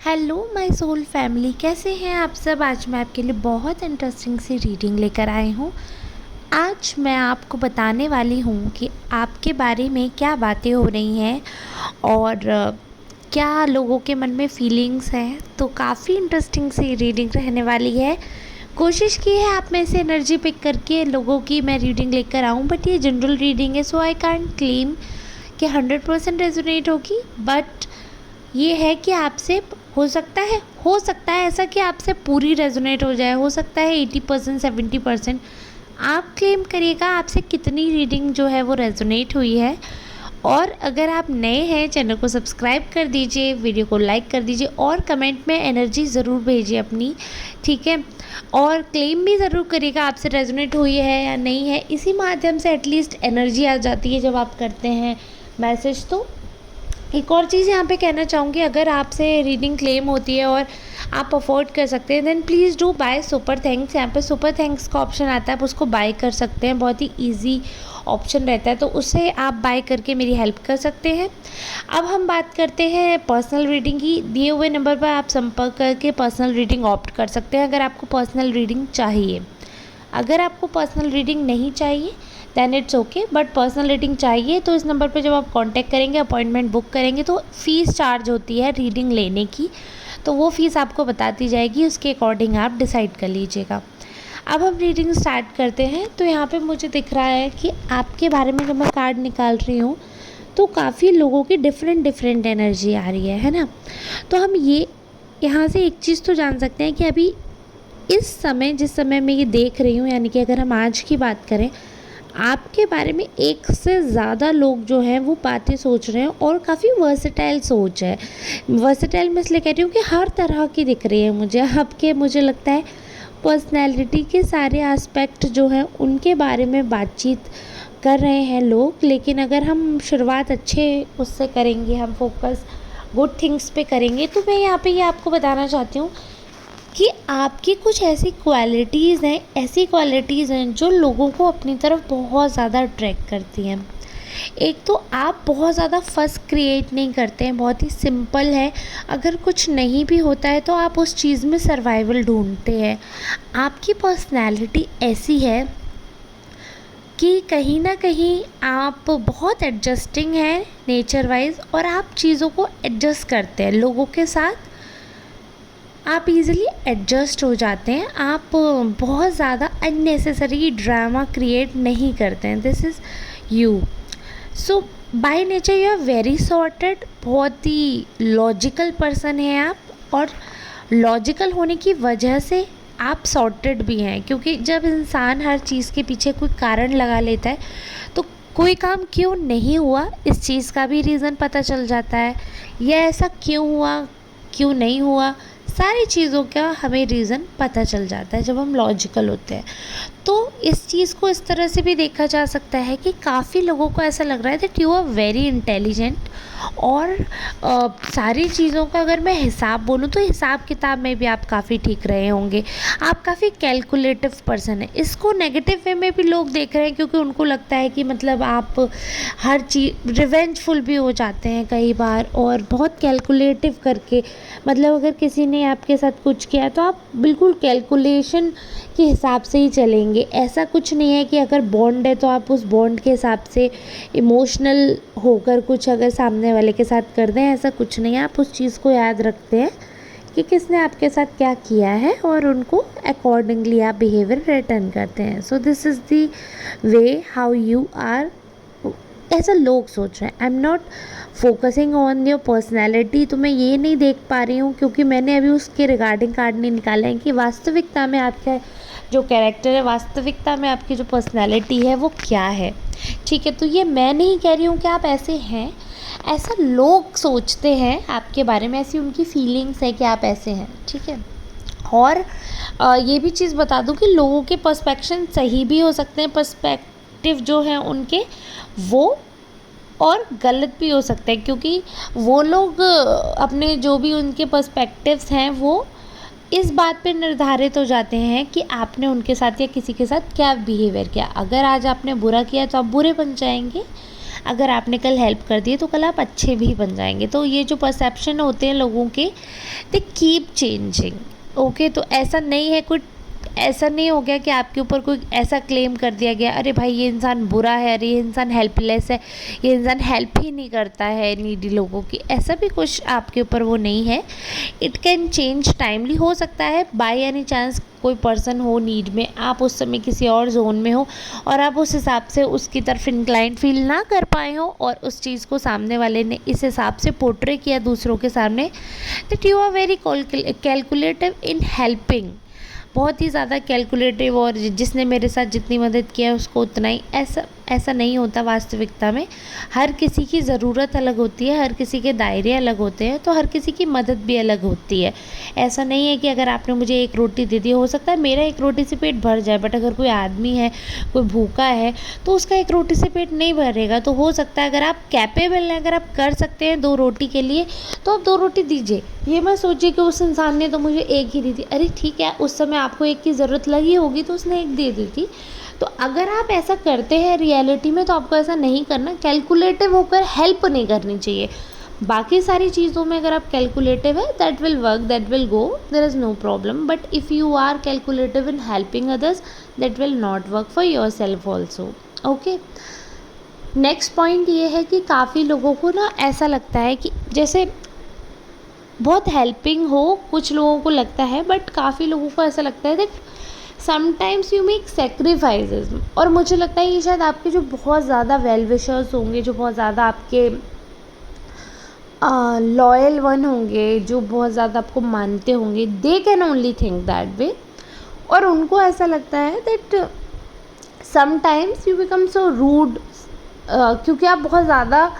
Hello my soul family, कैसे हैं आप सब। आज मैं आपके लिए बहुत इंटरेस्टिंग सी रीडिंग लेकर आई हूँ। आज मैं आपको बताने वाली हूँ कि आपके बारे में क्या बातें हो रही हैं और क्या लोगों के मन में फीलिंग्स हैं। तो काफ़ी इंटरेस्टिंग सी रीडिंग रहने वाली है। कोशिश की है आप में से एनर्जी पिक करके लोगों की मैं रीडिंग लेकर आऊँ, बट ये जनरल रीडिंग है, सो आई कांट क्लेम कि 100% रेजोनेट होगी। बट ये है कि आपसे हो सकता है ऐसा कि आपसे पूरी रेजोनेट हो जाए। हो सकता है 80% 70% आप क्लेम करिएगा आपसे कितनी रीडिंग जो है वो रेजोनेट हुई है। और अगर आप नए हैं, चैनल को सब्सक्राइब कर दीजिए, वीडियो को लाइक कर दीजिए और कमेंट में एनर्जी ज़रूर भेजिए अपनी, ठीक है। और क्लेम भी ज़रूर करिएगा आपसे रेजोनेट हुई है या नहीं है। इसी माध्यम से एटलीस्ट एनर्जी आ जाती है जब आप करते हैं मैसेज। तो एक और चीज़ यहाँ पे कहना चाहूँगी, अगर आपसे रीडिंग क्लेम होती है और आप अफोर्ड कर सकते हैं, then please do buy super thanks. यहाँ पे सुपर थैंक्स का ऑप्शन आता है, आप उसको बाय कर सकते हैं। बहुत ही इजी ऑप्शन रहता है, तो उसे आप बाय करके मेरी हेल्प कर सकते हैं। अब हम बात करते हैं पर्सनल रीडिंग की। दिए हुए नंबर पर आप संपर्क करके पर्सनल रीडिंग ऑप्ट कर सकते हैं अगर आपको पर्सनल रीडिंग चाहिए। अगर आपको पर्सनल रीडिंग नहीं चाहिए then it's okay, but personal reading चाहिए तो इस नंबर पे जब आप कांटेक्ट करेंगे, अपॉइंटमेंट बुक करेंगे, तो फ़ीस चार्ज होती है रीडिंग लेने की। तो वो फ़ीस आपको बताती जाएगी, उसके अकॉर्डिंग आप डिसाइड कर लीजिएगा। अब हम रीडिंग स्टार्ट करते हैं। तो यहाँ पे मुझे दिख रहा है कि आपके बारे में जब मैं कार्ड निकाल रही हूँ तो काफ़ी लोगों की डिफरेंट एनर्जी आ रही है ना। तो हम ये यहाँ से एक चीज़ तो जान सकते हैं कि अभी इस समय जिस समय मैं ये देख रही हूँ, यानी कि अगर हम आज की बात करें, आपके बारे में एक से ज़्यादा लोग जो हैं वो बातें सोच रहे हैं और काफ़ी वर्सेटाइल सोच है। वर्सेटाइल मैं इसलिए कह रही हूँ कि हर तरह की दिख रही है मुझे आपके, मुझे लगता है पर्सनैलिटी के सारे एस्पेक्ट जो हैं उनके बारे में बातचीत कर रहे हैं लोग। लेकिन अगर हम शुरुआत अच्छे उससे करेंगे, हम फोकस गुड थिंग्स पे करेंगे, तो मैं यहाँ पे ये आपको बताना चाहती हूँ कि आपकी कुछ ऐसी क्वालिटीज़ हैं जो लोगों को अपनी तरफ बहुत ज़्यादा अट्रैक्ट करती हैं। एक तो आप बहुत ज़्यादा फस क्रिएट नहीं करते हैं, बहुत ही सिंपल है। अगर कुछ नहीं भी होता है तो आप उस चीज़ में सर्वाइवल ढूंढते हैं। आपकी पर्सनैलिटी ऐसी है कि कहीं ना कहीं आप बहुत एडजस्टिंग हैं नेचर वाइज, और आप चीज़ों को एडजस्ट करते हैं लोगों के साथ। आप इजीली एडजस्ट हो जाते हैं। आप बहुत ज़्यादा अननेसेसरी ड्रामा क्रिएट नहीं करते हैं। This is you. So by nature you are very sorted. बहुत ही लॉजिकल पर्सन हैं आप, और लॉजिकल होने की वजह से आप सॉर्टेड भी हैं। क्योंकि जब इंसान हर चीज़ के पीछे कोई कारण लगा लेता है तो कोई काम क्यों नहीं हुआ इस चीज़ का भी रीज़न पता चल जाता है, या ऐसा क्यों हुआ क्यों नहीं हुआ, सारी चीज़ों का हमें रीज़न पता चल जाता है जब हम लॉजिकल होते हैं। तो इस चीज़ को इस तरह से भी देखा जा सकता है कि काफ़ी लोगों को ऐसा लग रहा है that you are very intelligent. और सारी चीज़ों का अगर मैं हिसाब बोलूँ तो हिसाब किताब में भी आप काफ़ी ठीक रहे होंगे। आप काफ़ी कैलकुलेटिव पर्सन है। इसको नेगेटिव वे में भी लोग देख रहे हैं, क्योंकि उनको लगता है कि मतलब आप हर चीज़ रिवेंजफुल भी हो जाते हैं कई बार, और बहुत कैलकुलेटिव करके, मतलब अगर किसी ने आपके साथ कुछ किया तो आप बिल्कुल कैलकुलेशन के हिसाब से ही चलेंगे। ऐसा कुछ नहीं है कि अगर बॉन्ड है तो आप उस बॉन्ड के हिसाब से इमोशनल होकर कुछ अगर सामने वाले के साथ कर दें, ऐसा कुछ नहीं है। आप उस चीज़ को याद रखते हैं कि किसने आपके साथ क्या किया है, और उनको अकॉर्डिंगली आप बिहेवियर रिटर्न करते हैं। So this is the way how you are, ऐसा लोग सोच रहे हैं। I am not focusing on your personality. तो मैं ये नहीं देख पा रही हूँ, क्योंकि मैंने अभी उसके रिगार्डिंग कार्ड नहीं निकाले हैं कि वास्तविकता में आपका जो कैरेक्टर है, वास्तविकता में आपकी जो पर्सनैलिटी है वो क्या है, ठीक है। तो ये मैं नहीं कह रही हूँ कि आप ऐसे हैं, ऐसा लोग सोचते हैं आपके बारे में, ऐसी उनकी फीलिंग्स है कि आप ऐसे हैं, ठीक है। और ये भी चीज़ बता दूँ कि लोगों के पर्सपेक्शन सही भी हो सकते हैं, पर्सपेक्टिव जो हैं उनके वो, और गलत भी हो सकते हैं, क्योंकि वो लोग अपने जो भी उनके पर्सपेक्टिव्स हैं वो इस बात पे निर्धारित हो जाते हैं कि आपने उनके साथ या किसी के साथ क्या बिहेवियर किया। अगर आज आपने बुरा किया तो आप बुरे बन जाएंगे, अगर आपने कल हेल्प कर दी तो कल आप अच्छे भी बन जाएंगे। तो ये जो परसेप्शन होते हैं लोगों के, दे कीप चेंजिंग। ओके, तो ऐसा नहीं हो गया कि आपके ऊपर कोई ऐसा क्लेम कर दिया गया, अरे भाई ये इंसान बुरा है, अरे ये इंसान हेल्पलेस है, ये इंसान हेल्प ही नहीं करता है नीडी लोगों की। ऐसा भी कुछ आपके ऊपर वो नहीं है। It can change timely. हो सकता है बाय एनी चांस कोई पर्सन हो नीड में, आप उस समय किसी और जोन में हो और आप उस हिसाब से उसकी तरफ इंक्लाइंड फील ना कर पाए हो और उस चीज़ को सामने वाले ने इस हिसाब से पोर्ट्रे किया दूसरों के सामने, that you are very calculative in helping. बहुत ही ज़्यादा कैलकुलेटिव, और जिसने मेरे साथ जितनी मदद किया है उसको उतना ही। ऐसा नहीं होता वास्तविकता में। हर किसी की ज़रूरत अलग होती है, हर किसी के दायरे अलग होते हैं, तो हर किसी की मदद भी अलग होती है। ऐसा नहीं है कि अगर आपने मुझे एक रोटी दे दी, हो सकता है मेरा एक रोटी से पेट भर जाए, बट अगर कोई आदमी है, कोई भूखा है, तो उसका एक रोटी से पेट नहीं भरेगा। तो हो सकता है अगर आप कैपेबल हैं, अगर आप कर सकते हैं 2 रोटी के लिए, तो आप 2 रोटी दीजिए। ये मत सोचिए कि उस इंसान ने तो मुझे एक ही दी थी। अरे ठीक है, उस समय आपको एक की ज़रूरत लगी होगी तो उसने एक दे दी थी। तो अगर आप ऐसा करते हैं रियलिटी में, तो आपको ऐसा नहीं करना। कैलकुलेटिव होकर हेल्प नहीं करनी चाहिए। बाकी सारी चीज़ों में अगर आप कैलकुलेटिव है, that will work, that will go, there is no problem. But if you are calculative in helping others, that will not work for your self also. Okay, next point ये है कि काफ़ी लोगों को ना ऐसा लगता है कि जैसे बहुत हेल्पिंग हो, कुछ लोगों को लगता है, बट काफ़ी लोगों को ऐसा लगता है that sometimes you make sacrifices. और मुझे लगता है ये शायद आपके जो बहुत ज़्यादा वेल विशर्स होंगे, जो बहुत ज़्यादा आपके लॉयल वन होंगे, जो बहुत ज़्यादा आपको मानते होंगे, they can only think that way. और उनको ऐसा लगता है that sometimes you become so rude, क्योंकि आप बहुत ज़्यादा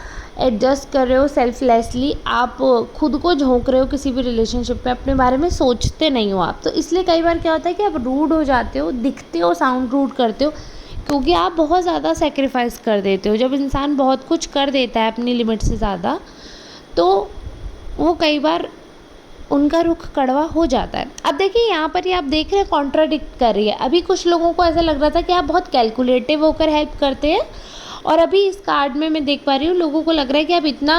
एडजस्ट कर रहे हो सेल्फलेसली, आप खुद को झोंक रहे हो किसी भी रिलेशनशिप में, अपने बारे में सोचते नहीं हो आप। तो इसलिए कई बार क्या होता है कि आप रूड हो जाते हो, दिखते हो, साउंड रूड करते हो, क्योंकि आप बहुत ज़्यादा सेक्रीफाइस कर देते हो। जब इंसान बहुत कुछ कर देता है अपनी लिमिट से ज़्यादा, तो वो कई बार उनका रुख कड़वा हो जाता है। अब देखिए यहाँ पर ही आप देख रहे हैं कॉन्ट्राडिक्ट कर रही है। अभी कुछ लोगों को ऐसा लग रहा था कि आप बहुत कैलकुलेटिव होकर हेल्प करते हैं, और अभी इस कार्ड में मैं देख पा रही हूँ लोगों को लग रहा है कि आप इतना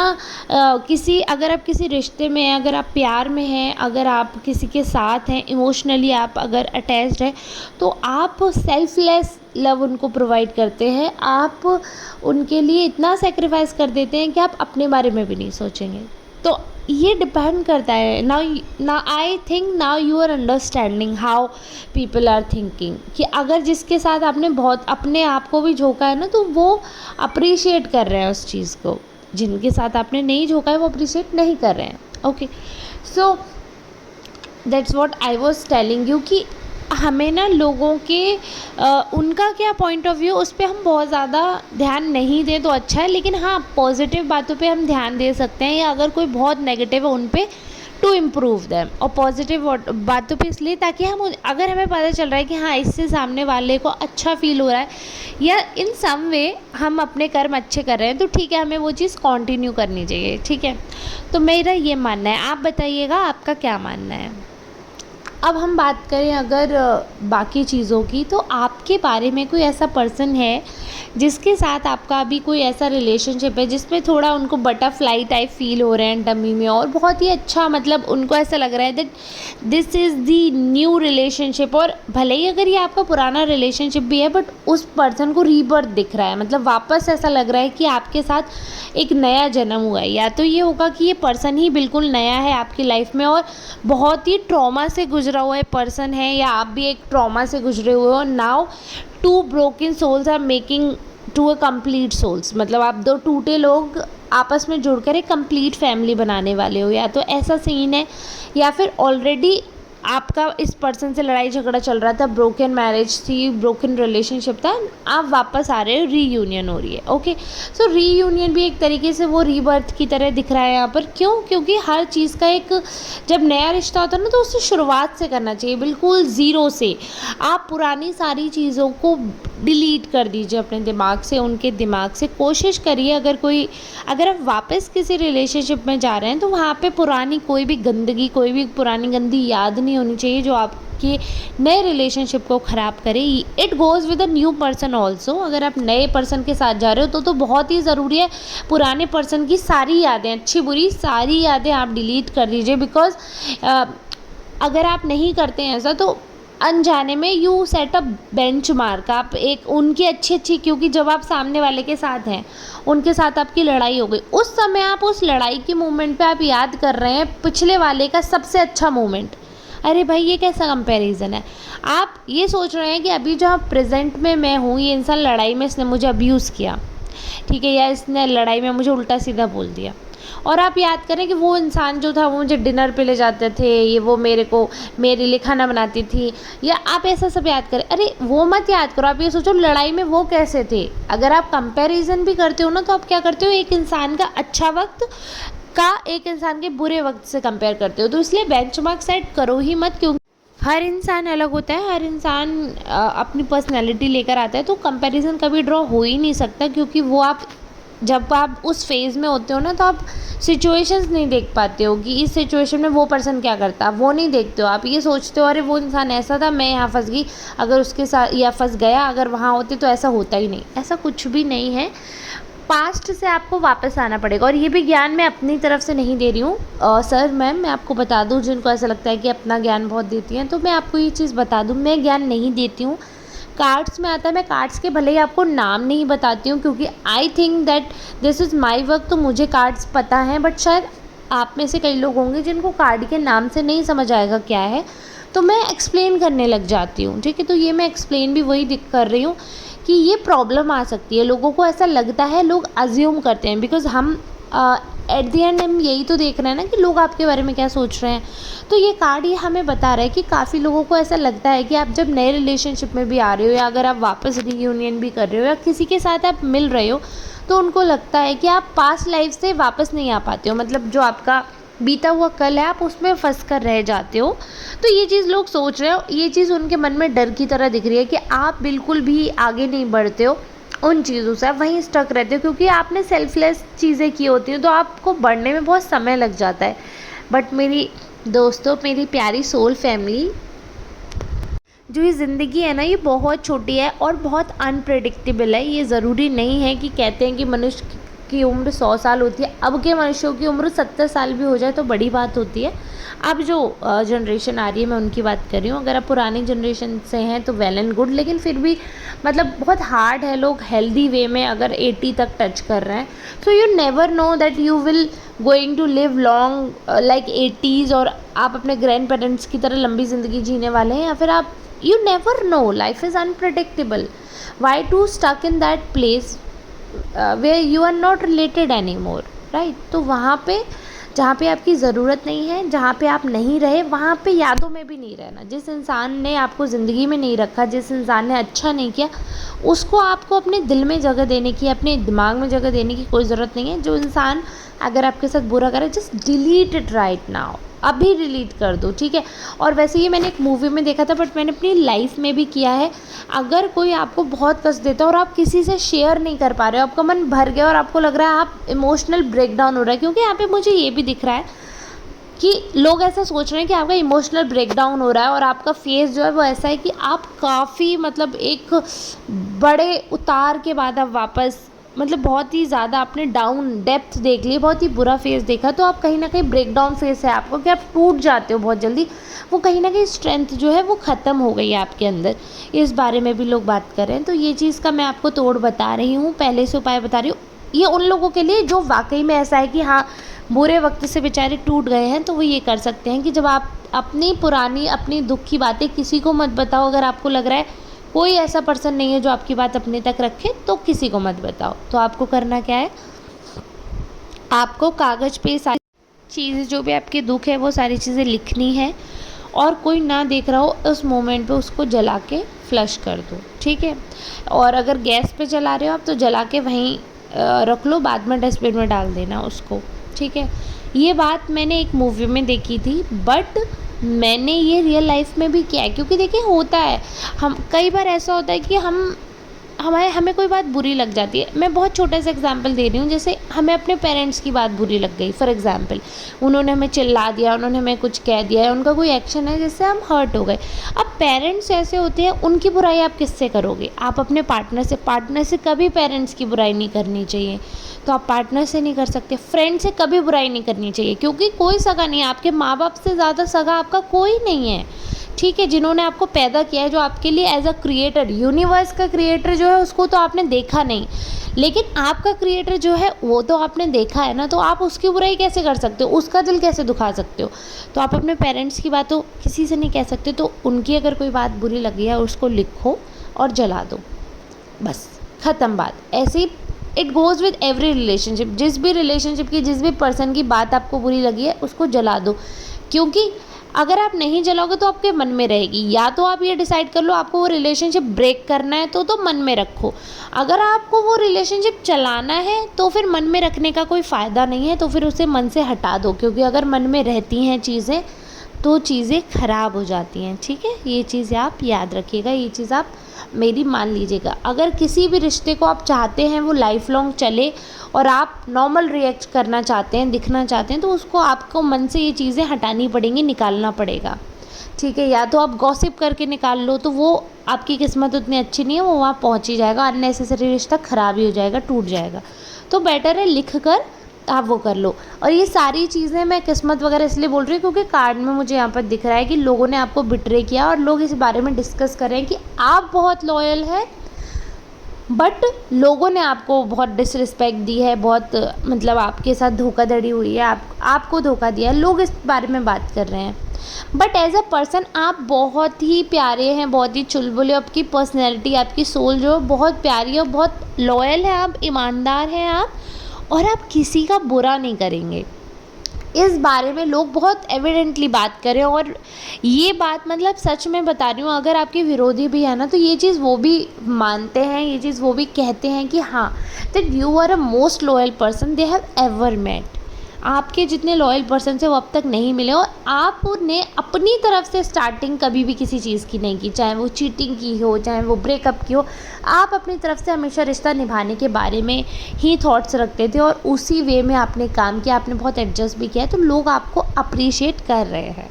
अगर आप किसी रिश्ते में हैं, अगर आप प्यार में हैं, अगर आप किसी के साथ हैं, इमोशनली आप अगर अटैच्ड हैं, तो आप सेल्फलेस लव उनको प्रोवाइड करते हैं। आप उनके लिए इतना सेक्रीफाइस कर देते हैं कि आप अपने बारे में भी नहीं सोचेंगे। तो ये डिपेंड करता है। Now I think now you are understanding how people are thinking, कि अगर जिसके साथ आपने बहुत अपने आप को भी झोंका है ना, तो वो अप्रिशिएट कर रहे हैं उस चीज़ को। जिनके साथ आपने नहीं झोंका है वो अप्रिशिएट नहीं कर रहे हैं। Okay, so that's what I was telling you, कि हमें ना लोगों के उनका क्या पॉइंट ऑफ व्यू, उस पर हम बहुत ज़्यादा ध्यान नहीं दें तो अच्छा है। लेकिन हाँ, पॉजिटिव बातों पे हम ध्यान दे सकते हैं, या अगर कोई बहुत नेगेटिव है उन पे टू इम्प्रूव दैम, और पॉजिटिव बातों पे इसलिए ताकि हम अगर हमें पता चल रहा है कि हाँ इससे सामने वाले को अच्छा फील हो रहा है, या इन सम वे हम अपने कर्म अच्छे कर रहे हैं, तो ठीक है, हमें वो चीज़ कंटिन्यू करनी चाहिए। ठीक है, तो मेरा ये मानना है। आप बताइएगा आपका क्या मानना है। अब हम बात करें अगर बाकी चीज़ों की, तो आपके बारे में कोई ऐसा पर्सन है जिसके साथ आपका अभी कोई ऐसा रिलेशनशिप है जिसमें थोड़ा उनको बटरफ्लाई टाइप फील हो रहे हैं टमी में, और बहुत ही अच्छा, मतलब उनको ऐसा लग रहा है that this is the new relationship. और भले ही अगर ये आपका पुराना रिलेशनशिप भी है, बट उस पर्सन को रीबर्थ दिख रहा है, मतलब वापस ऐसा लग रहा है कि आपके साथ एक नया जन्म हुआ है। या तो ये होगा कि ये पर्सन ही बिल्कुल नया है आपकी लाइफ में और बहुत ही ट्रॉमा से गुजरा हुआ पर्सन है, या आप भी एक ट्रॉमा से गुजरे हुए हो। Now 2 broken souls are making to a complete souls, मतलब आप 2 टूटे लोग आपस में जुड़कर एक कंप्लीट फैमिली बनाने वाले हो। या तो ऐसा सीन है, या फिर ऑलरेडी आपका इस पर्सन से लड़ाई झगड़ा चल रहा था, ब्रोकन मैरिज थी, ब्रोकन रिलेशनशिप था, आप वापस आ रहे हो, रीयूनियन हो रही है। ओके, सो रीयूनियन भी एक तरीके से वो रीबर्थ की तरह दिख रहा है यहाँ पर। क्यों? क्योंकि हर चीज़ का एक, जब नया रिश्ता होता है ना, तो उससे शुरुआत से करना चाहिए, बिल्कुल ज़ीरो से। आप पुरानी सारी चीज़ों को डिलीट कर दीजिए अपने दिमाग से, उनके दिमाग से। कोशिश करिए अगर आप वापस किसी रिलेशनशिप में जा रहे हैं, तो वहाँ पे पुरानी कोई भी गंदगी, कोई भी पुरानी गंदी याद नहीं नहीं होनी चाहिए जो आपके नए रिलेशनशिप को ख़राब करे। It goes with a new person also. अगर आप नए पर्सन के साथ जा रहे हो तो बहुत ही ज़रूरी है पुराने पर्सन की सारी यादें, अच्छी बुरी सारी यादें आप डिलीट कर दीजिए। बिकॉज़ अगर आप नहीं करते हैं ऐसा तो अनजाने में यू सेट अ बेंचमार्क। आप एक उनकी अच्छी, क्योंकि जब आप सामने वाले के साथ हैं, उनके साथ आपकी लड़ाई हो गई, उस समय आप उस लड़ाई के मोमेंट पे आप याद कर रहे हैं पिछले वाले का सबसे अच्छा मोमेंट। अरे भाई ये कैसा कंपैरिजन है। आप ये सोच रहे हैं कि अभी जो प्रेजेंट में मैं हूँ, ये इंसान लड़ाई में इसने मुझे अब्यूज़ किया, ठीक है, या इसने लड़ाई में मुझे उल्टा सीधा बोल दिया, और आप याद करें कि वो इंसान जो था वो मुझे डिनर पे ले जाते थे, ये वो मेरे लिए खाना बनाती थी, या आप ऐसा सब याद करें। अरे वो मत याद करो, आप ये सोचो लड़ाई में वो कैसे थे। अगर आप कंपैरिजन भी करते हो ना तो आप क्या करते हो, एक इंसान का अच्छा वक्त का एक इंसान के बुरे वक्त से कंपेयर करते हो। तो इसलिए बेंचमार्क सेट करो ही मत, क्योंकि हर इंसान अलग होता है, हर इंसान अपनी पर्सनैलिटी लेकर आता है, तो कंपैरिजन कभी ड्रॉ हो ही नहीं सकता। क्योंकि वो जब आप उस फेज़ में होते हो ना तो आप सिचुएशंस नहीं देख पाते हो कि इस सिचुएशन में वो पर्सन क्या करता, वो नहीं देखते हो। आप ये सोचते हो अरे वो इंसान ऐसा था, मैं यहाँ फंस गई, अगर उसके साथ या फंस गया, अगर वहाँ होते तो ऐसा होता ही नहीं। ऐसा कुछ भी नहीं है। पास्ट से आपको वापस आना पड़ेगा। और ये भी ज्ञान मैं अपनी तरफ से नहीं दे रही हूँ सर मैम, मैं आपको बता दूँ, जिनको ऐसा लगता है कि अपना ज्ञान बहुत देती हैं, तो मैं आपको ये चीज़ बता दूँ, मैं ज्ञान नहीं देती हूँ। कार्ड्स में आता है, मैं कार्ड्स के भले ही आपको नाम नहीं बताती हूँ, क्योंकि I think that this is my work, तो मुझे कार्ड्स पता हैं। बट शायद आप में से कई लोग होंगे जिनको कार्ड के नाम से नहीं समझ आएगा क्या है, तो मैं एक्सप्लेन करने लग जाती हूँ, ठीक है। तो ये मैं एक्सप्लेन भी वही कर रही हूँ कि ये प्रॉब्लम आ सकती है। लोगों को ऐसा लगता है, लोग अज्यूम करते हैं, बिकॉज़ हम एट द एंड हम यही तो देख रहे हैं ना कि लोग आपके बारे में क्या सोच रहे हैं। तो ये कार्ड ये हमें बता रहा है कि काफ़ी लोगों को ऐसा लगता है कि आप जब नए रिलेशनशिप में भी आ रहे हो, या अगर आप वापस रियूनियन भी कर रहे हो, या किसी के साथ आप मिल रहे हो, तो उनको लगता है कि आप पास्ट लाइफ से वापस नहीं आ पाते हो। मतलब जो आपका बीता हुआ कल है, आप उसमें फंस कर रह जाते हो। तो ये चीज़ लोग सोच रहे हो, ये चीज़ उनके मन में डर की तरह दिख रही है कि आप बिल्कुल भी आगे नहीं बढ़ते हो उन चीज़ों से, आप वहीं स्टक रहते हो, क्योंकि आपने सेल्फलेस चीज़ें की होती हैं, तो आपको बढ़ने में बहुत समय लग जाता है। बट मेरी दोस्तों, मेरी प्यारी सोल फैमिली, जो ये ज़िंदगी है ना, ये बहुत छोटी है और बहुत अनप्रेडिक्टेबल है। ये ज़रूरी नहीं है कि कहते हैं कि मनुष्य की उम्र 100 साल होती है, अब के मनुष्यों की उम्र 70 साल भी हो जाए तो बड़ी बात होती है। अब जो जनरेशन आ रही है, मैं उनकी बात कर रही हूँ। अगर आप पुरानी जनरेशन से हैं तो वेल एंड गुड, लेकिन फिर भी मतलब बहुत हार्ड है। लोग हेल्दी वे में अगर 80 तक टच कर रहे हैं, so you never know that you will going to live long like 80s, और आप अपने ग्रैंड पेरेंट्स की तरह लंबी ज़िंदगी जीने वाले हैं, या फिर आप you never know, life is unpredictable. Why to stuck in that place where you are not related anymore, right? तो वहाँ पे जहाँ पे आपकी ज़रूरत नहीं है, जहाँ पे आप नहीं रहे, वहाँ पे यादों में भी नहीं रहना। जिस इंसान ने आपको ज़िंदगी में नहीं रखा, जिस इंसान ने अच्छा नहीं किया, उसको आपको अपने दिल में जगह देने की, अपने दिमाग में जगह देने की कोई ज़रूरत नहीं है। जो इंसान अगर आपके साथ बुरा करे, just delete it right now, अभी डिलीट कर दो, ठीक है। और वैसे ये मैंने एक मूवी में देखा था, बट मैंने अपनी लाइफ में भी किया है। अगर कोई आपको बहुत कष्ट देता है और आप किसी से शेयर नहीं कर पा रहे हो, आपका मन भर गया और आपको लग रहा है आप इमोशनल ब्रेकडाउन हो रहा है, क्योंकि यहाँ पे मुझे ये भी दिख रहा है कि लोग ऐसा सोच रहे हैं कि आपका इमोशनल ब्रेकडाउन हो रहा है, और आपका फेस जो है वो ऐसा है कि आप काफ़ी मतलब एक बड़े उतार के बाद आप वापस, मतलब बहुत ही ज़्यादा आपने डाउन डेप्थ देख ली, बहुत ही बुरा फेस देखा, तो आप कहीं ना कहीं ब्रेकडाउन फेस है आपको, कि आप टूट जाते हो बहुत जल्दी। वो कहीं ना कहीं स्ट्रेंथ जो है वो ख़त्म हो गई है आपके अंदर। इस बारे में भी लोग बात कर रहे हैं। तो ये चीज़ का मैं आपको तोड़ बता रही हूँ, पहले से उपाय बता रही हूँ। ये उन लोगों के लिए जो वाकई में ऐसा है कि हाँ, बुरे वक्त से बेचारे टूट गए हैं, तो वो ये कर सकते हैं कि जब आप अपनी पुरानी, अपनी दुख की बातें किसी को मत बताओ। अगर आपको लग रहा है कोई ऐसा पर्सन नहीं है जो आपकी बात अपने तक रखे, तो किसी को मत बताओ। तो आपको करना क्या है, आपको कागज़ पे सारी चीज़ें, जो भी आपके दुख है वो सारी चीज़ें लिखनी है, और कोई ना देख रहा हो उस मोमेंट पे उसको जला के फ्लश कर दो, ठीक है। और अगर गैस पे जला रहे हो आप, तो जला के वहीं रख लो, बाद में डस्टबिन में डाल देना उसको, ठीक है। ये बात मैंने एक मूवी में देखी थी, बट मैंने ये रियल लाइफ में भी किया है। क्योंकि देखिए होता है, हम कई बार ऐसा होता है कि हमें कोई बात बुरी लग जाती है, मैं बहुत छोटा सा एग्जांपल दे रही हूँ, जैसे हमें अपने पेरेंट्स की बात बुरी लग गई फॉर एग्जांपल, उन्होंने हमें चिल्ला दिया, उन्होंने हमें कुछ कह दिया है, उनका कोई एक्शन है जिससे हम हर्ट हो गए। अब पेरेंट्स ऐसे होते हैं, उनकी बुराई आप किससे करोगे? आप अपने पार्टनर से कभी पेरेंट्स की बुराई नहीं करनी चाहिए। तो आप पार्टनर से नहीं कर सकते, फ्रेंड से कभी बुराई नहीं करनी चाहिए, क्योंकि कोई सगा नहीं है, आपके माँ बाप से ज़्यादा सगा आपका कोई नहीं है, ठीक है, जिन्होंने आपको पैदा किया है, जो आपके लिए एज अ क्रिएटर, यूनिवर्स का क्रिएटर जो है उसको तो आपने देखा नहीं, लेकिन आपका क्रिएटर जो है वो तो आपने देखा है ना, तो आप उसकी बुराई कैसे कर सकते हो, उसका दिल कैसे दुखा सकते हो? तो आप अपने पेरेंट्स की बात तो किसी से नहीं कह सकते, तो उनकी अगर कोई बात बुरी लगी है उसको लिखो और जला दो, बस ख़त्म बात। ऐसे ही it goes with every relationship, जिस भी रिलेशनशिप की, जिस भी पर्सन की बात आपको बुरी लगी है उसको जला दो, क्योंकि अगर आप नहीं जलाओगे तो आपके मन में रहेगी। या तो आप ये डिसाइड कर लो आपको वो रिलेशनशिप ब्रेक करना है तो मन में रखो, अगर आपको वो रिलेशनशिप चलाना है तो फिर मन में रखने का कोई फ़ायदा नहीं है, तो फिर उसे मन से हटा दो, क्योंकि अगर मन में रहती हैं चीज़ें तो चीज़ें ख़राब हो जाती हैं, ठीक है, ये चीज़ आप याद रखिएगा, ये चीज़ आप मेरी मान लीजिएगा। अगर किसी भी रिश्ते को आप चाहते हैं वो लाइफ लॉन्ग चले और आप नॉर्मल रिएक्ट करना चाहते हैं, दिखना चाहते हैं, तो उसको आपको मन से ये चीज़ें हटानी पड़ेंगी, निकालना पड़ेगा, ठीक है। या तो आप गॉसिप करके निकाल लो, तो वो आपकी किस्मत उतनी अच्छी नहीं है, वो वहाँ पहुँच ही जाएगा, अननेसेसरी रिश्ता ख़राब ही हो जाएगा, टूट जाएगा। तो बेटर है लिख कर आप वो कर लो। और ये सारी चीज़ें मैं किस्मत वगैरह इसलिए बोल रही हूँ क्योंकि कार्ड में मुझे यहाँ पर दिख रहा है कि लोगों ने आपको बिट्रे किया और लोग इस बारे में डिस्कस कर रहे हैं कि आप बहुत लॉयल हैं, बट लोगों ने आपको बहुत डिसरिस्पेक्ट दी है, बहुत मतलब आपके साथ धोखाधड़ी हुई है, आपको धोखा दिया है, लोग इस बारे में बात कर रहे हैं। बट एज अ पर्सन आप बहुत ही प्यारे हैं, बहुत ही चुलबुले, आपकी पर्सनैलिटी, आपकी सोल जो बहुत प्यारी है और बहुत लॉयल है, आप ईमानदार हैं आप, और आप किसी का बुरा नहीं करेंगे। इस बारे में लोग बहुत एविडेंटली बात करें, और ये बात मतलब सच में बता रही हूँ, अगर आपके विरोधी भी है ना तो ये चीज़ वो भी मानते हैं, ये चीज़ वो भी कहते हैं कि हाँ that you are a most loyal person they have ever met. आपके जितने लॉयल पर्सन से वो अब तक नहीं मिले, और आपने अपनी तरफ से स्टार्टिंग कभी भी किसी चीज़ की नहीं की, चाहे वो चीटिंग की हो, चाहे वो ब्रेकअप की हो, आप अपनी तरफ से हमेशा रिश्ता निभाने के बारे में ही थॉट्स रखते थे और उसी वे में आपने काम किया, आपने बहुत एडजस्ट भी किया, तो लोग आपको अप्रिशिएट कर रहे हैं,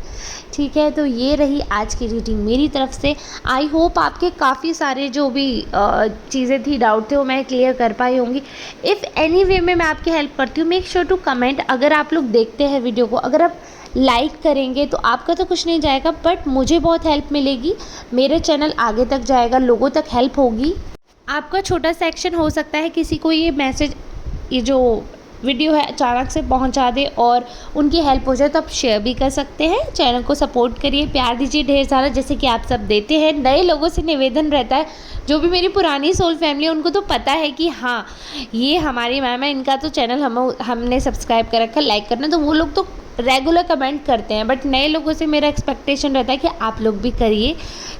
ठीक है। तो ये रही आज की रीडिंग मेरी तरफ से। आई होप आपके काफ़ी सारे जो भी चीज़ें थी, डाउट थे, वो मैं क्लियर कर पाई होंगी। इफ़ एनी वे में मैं आपकी हेल्प करती हूँ, मेक श्योर टू कमेंट। अगर आप लोग देखते हैं वीडियो को, अगर आप लाइक करेंगे तो आपका तो कुछ नहीं जाएगा, बट मुझे बहुत हेल्प मिलेगी, मेरे चैनल आगे तक जाएगा, लोगों तक हेल्प होगी। आपका छोटा सा एक्शन हो सकता है किसी को ये मैसेज, ये जो वीडियो है अचानक से पहुंचा दे और उनकी हेल्प हो जाए, तो आप शेयर भी कर सकते हैं। चैनल को सपोर्ट करिए, प्यार दीजिए ढेर सारा, जैसे कि आप सब देते हैं। नए लोगों से निवेदन रहता है, जो भी मेरी पुरानी सोल फैमिली है उनको तो पता है कि हाँ ये हमारी मैम है, इनका तो चैनल हमने सब्सक्राइब कर रखा है, लाइक करना, तो वो लोग तो रेगुलर कमेंट करते हैं। बट नए लोगों से मेरा एक्सपेक्टेशन रहता है कि आप लोग भी करिए,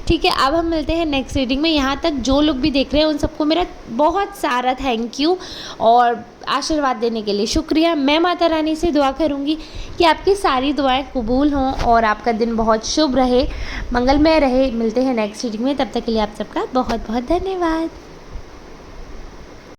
ठीक है। अब हम मिलते हैं नेक्स्ट रीडिंग में। यहाँ तक जो लोग भी देख रहे हैं उन सबको मेरा बहुत सारा थैंक यू और आशीर्वाद देने के लिए शुक्रिया। मैं माता रानी से दुआ करूँगी कि आपकी सारी दुआएं कबूल हों और आपका दिन बहुत शुभ रहे, मंगलमय रहे। मिलते हैं नेक्स्ट रीडिंग में, तब तक के लिए आप सबका बहुत बहुत धन्यवाद।